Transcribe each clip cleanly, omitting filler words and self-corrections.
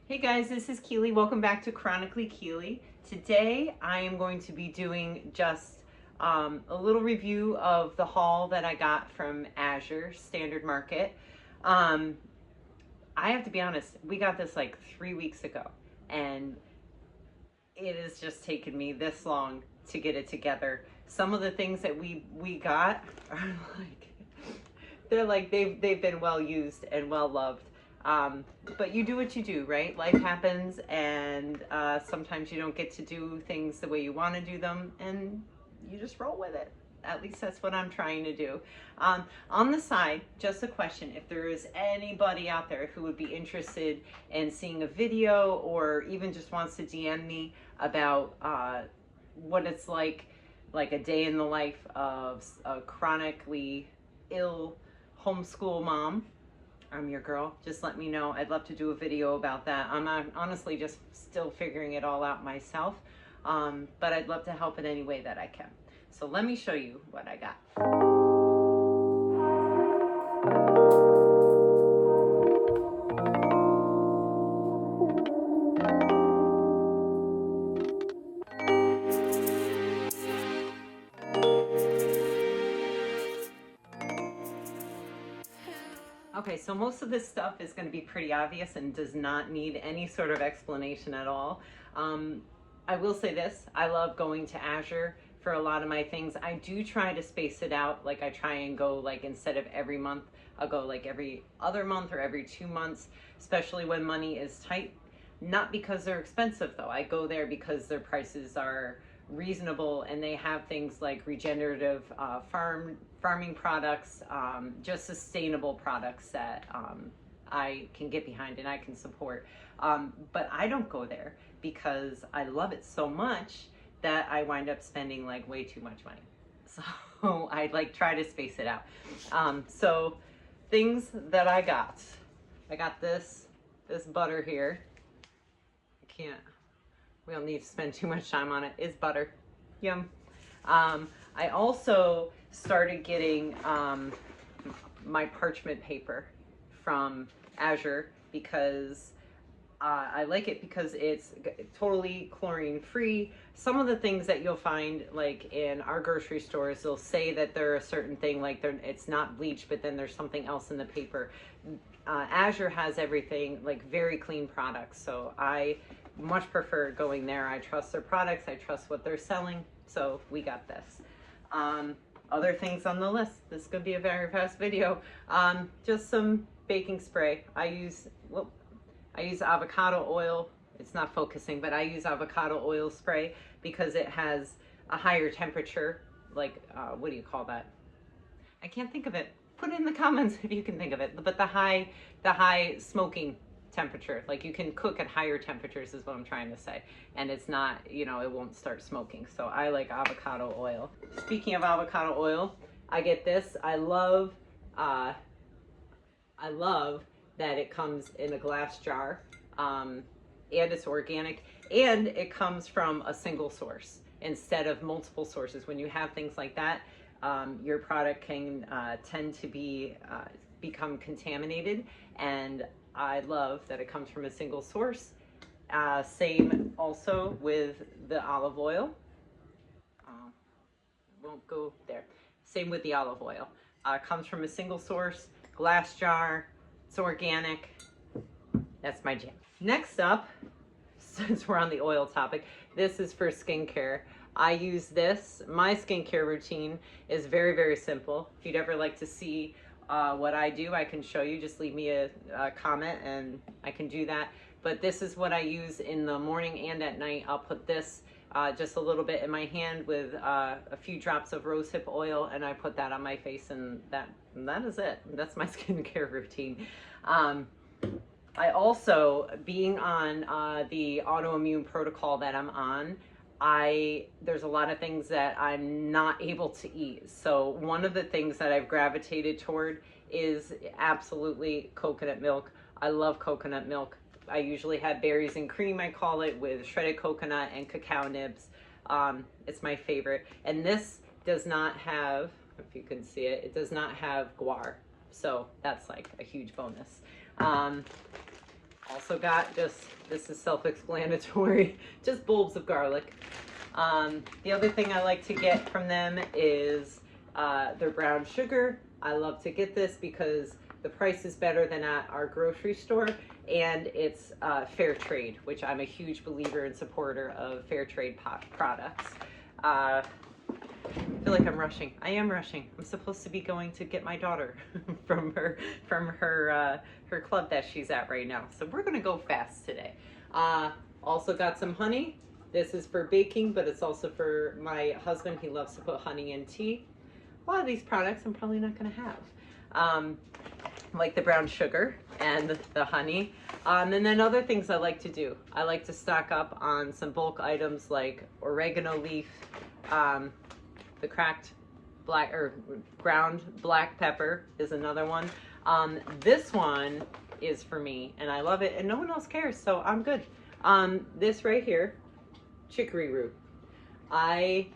Hey guys, this is Keely. Welcome back to Chronically Keely. Today I am going to be doing just a little review of the haul that I got from Azure Standard Market. I have to be honest, we got this like 3 weeks ago, and it has just taken me this long to get it together. Some of the things that we got are like they've been well used and well loved. But you do what you do, right? Life happens, and sometimes you don't get to do things the way you want to do them, and you just roll with it. At least that's what I'm trying to do. On the side, just a question: if there is anybody out there who would be interested in seeing a video, or even just wants to DM me about what it's like a day in the life of a chronically ill homeschool mom, I'm your girl. Just let me know. I'd love to do a video about that. I'm honestly just still figuring it all out myself, but I'd love to help in any way that I can. So let me show you what I got. Okay, so most of this stuff is going to be pretty obvious and does not need any sort of explanation at all. I will say this: I love going to Azure for a lot of my things. I do try to space it out. Like I try and go, like, instead of every month, I'll go like every other month or every 2 months, especially when money is tight. Not because they're expensive though. I go there because their prices are reasonable, and they have things like regenerative farming products, just sustainable products that I can get behind and I can support. But I don't go there because I love it so much that I wind up spending like way too much money. So I like try to space it out. So things that I got this butter here. We don't need to spend too much time on it. It's butter. Yum. I also started getting my parchment paper from Azure because I like it because it's totally chlorine free. Some of the things that you'll find like in our grocery stores, they'll say that they're a certain thing, like it's not bleach, but then there's something else in the paper. Azure has everything, like very clean products. So I much prefer going there. I trust their products. I trust what they're selling. So we got this. Other things on the list. This is going to be a very fast video. Just some baking spray. I use avocado oil. It's not focusing, but I use avocado oil spray because it has a higher temperature. Like, what do you call that? I can't think of it. Put it in the comments if you can think of it. But the high smoking temperature, like you can cook at higher temperatures is what I'm trying to say, and it's not, it won't start smoking. So I like avocado oil. Speaking of avocado oil, I get this. I love that it comes in a glass jar, and it's organic, and it comes from a single source instead of multiple sources. When you have things like that, your product can tend to become contaminated, and I love that it comes from a single source. Same also with the olive oil. Won't go there. Same with the olive oil. Comes from a single source, glass jar. It's organic. That's my jam. Next up, since we're on the oil topic, this is for skincare. I use this. My skincare routine is very, very simple. If you'd ever like to see what I do, I can show you. Just leave me a comment and I can do that. But this is what I use in the morning and at night. I'll put this just a little bit in my hand with a few drops of rosehip oil, and I put that on my face, and that is it. That's my skincare routine. I also, being on the autoimmune protocol that I'm on, there's a lot of things that I'm not able to eat. So one of the things that I've gravitated toward is absolutely coconut milk. I love coconut milk. I usually have berries and cream, I call it, with shredded coconut and cacao nibs. It's my favorite. And this does not have, if you can see it, it does not have guar. So that's like a huge bonus. Also got just, this is self-explanatory, just bulbs of garlic. The other thing I like to get from them is their brown sugar. I love to get this because the price is better than at our grocery store, and it's fair trade, which I'm a huge believer and supporter of fair trade products. I feel like I'm rushing. I am rushing. I'm supposed to be going to get my daughter from her club that she's at right now. So we're gonna go fast today. Also got some honey. This is for baking, but it's also for my husband. He loves to put honey in tea. A lot of these products I'm probably not gonna have. Like the brown sugar and the honey. And then other things I like to do. I like to stock up on some bulk items like oregano leaf, the cracked black or ground black pepper is another one. This one is for me and I love it and no one else cares, so I'm good. This right here, chicory root. I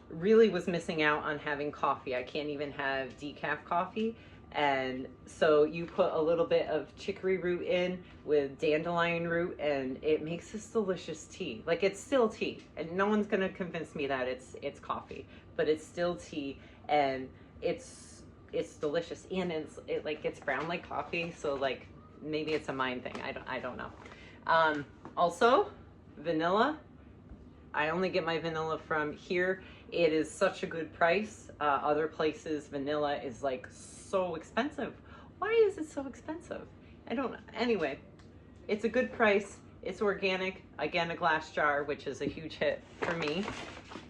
really was missing out on having coffee. I can't even have decaf coffee. And so you put a little bit of chicory root in with dandelion root and it makes this delicious tea. Like, it's still tea and no one's gonna convince me that it's coffee, but it's still tea and it's delicious, and it's brown like coffee, so like maybe it's a mind thing. I don't know. Also vanilla. I only get my vanilla from here. It is such a good price. Other places vanilla is like so expensive. Why is it so expensive? I don't know. Anyway, it's a good price. It's organic. Again, a glass jar, which is a huge hit for me.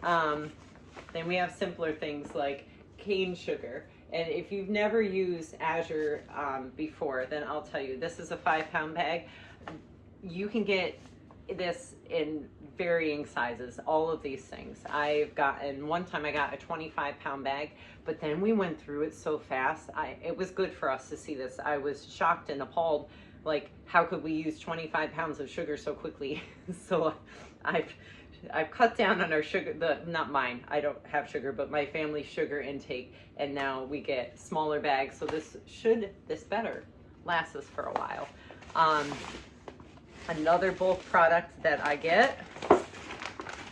Then we have simpler things like cane sugar. And if you've never used Azure before, then I'll tell you, this is a 5-pound bag. You can get this in varying sizes, all of these things. One time I got a 25-pound bag, but then we went through it so fast. It was good for us to see this. I was shocked and appalled, like, how could we use 25 pounds of sugar so quickly? So I've cut down on our sugar, not mine, I don't have sugar, but my family's sugar intake, and now we get smaller bags, so this better last us for a while. Another bulk product that I get,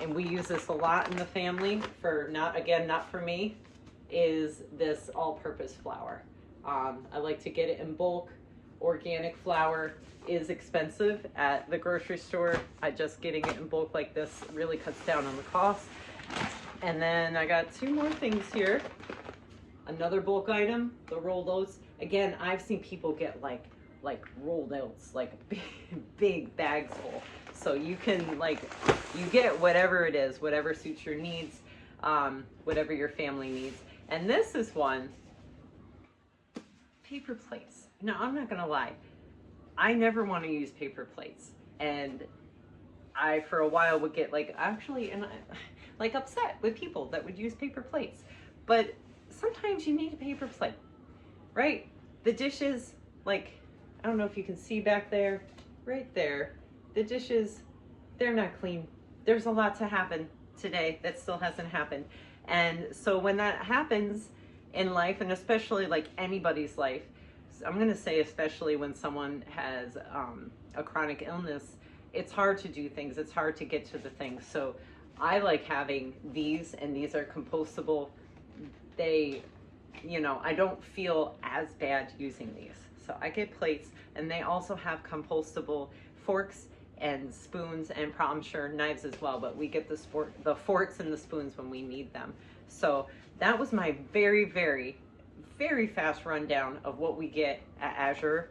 and we use this a lot in the family, not for me, is this all-purpose flour. I like to get it in bulk. Organic flour is expensive at the grocery store. Just getting it in bulk like this really cuts down on the cost. And then I got 2 more things here. Another bulk item, the rolled oats. Again, I've seen people get like rolled oats, like big bags full. So you can you get whatever it is, whatever suits your needs, whatever your family needs. And this is one, paper plates. Now, I'm not gonna lie, I never want to use paper plates. And I, for a while, would get upset with people that would use paper plates. But sometimes you need a paper plate, right? The dishes, I don't know if you can see back there, right there, the dishes, they're not clean. There's a lot to happen today that still hasn't happened. And so when that happens in life, and especially anybody's life, I'm gonna say especially when someone has a chronic illness, it's hard to do things, it's hard to get to the things. So I like having these, and these are compostable. I don't feel as bad using these. So I get plates, and they also have compostable forks and spoons, and I'm sure knives as well, but we get the forks and the spoons when we need them. So that was my very, very, very fast rundown of what we get at Azure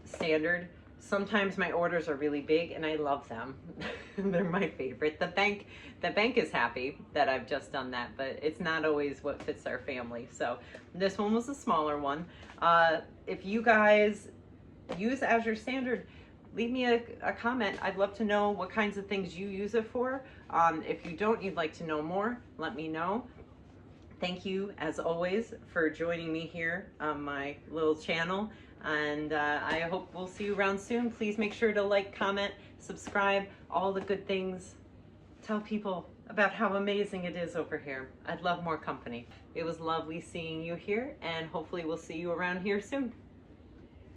Standard. Sometimes my orders are really big and I love them. They're my favorite. The bank is happy that I've just done that, but it's not always what fits our family. So this one was a smaller one. If you guys use Azure Standard, leave me a comment. I'd love to know what kinds of things you use it for. If you don't, you'd like to know more, let me know. Thank you, as always, for joining me here on my little channel. And I hope we'll see you around soon. Please make sure to like, comment, subscribe, all the good things. Tell people about how amazing it is over here. I'd love more company. It was lovely seeing you here, and hopefully we'll see you around here soon.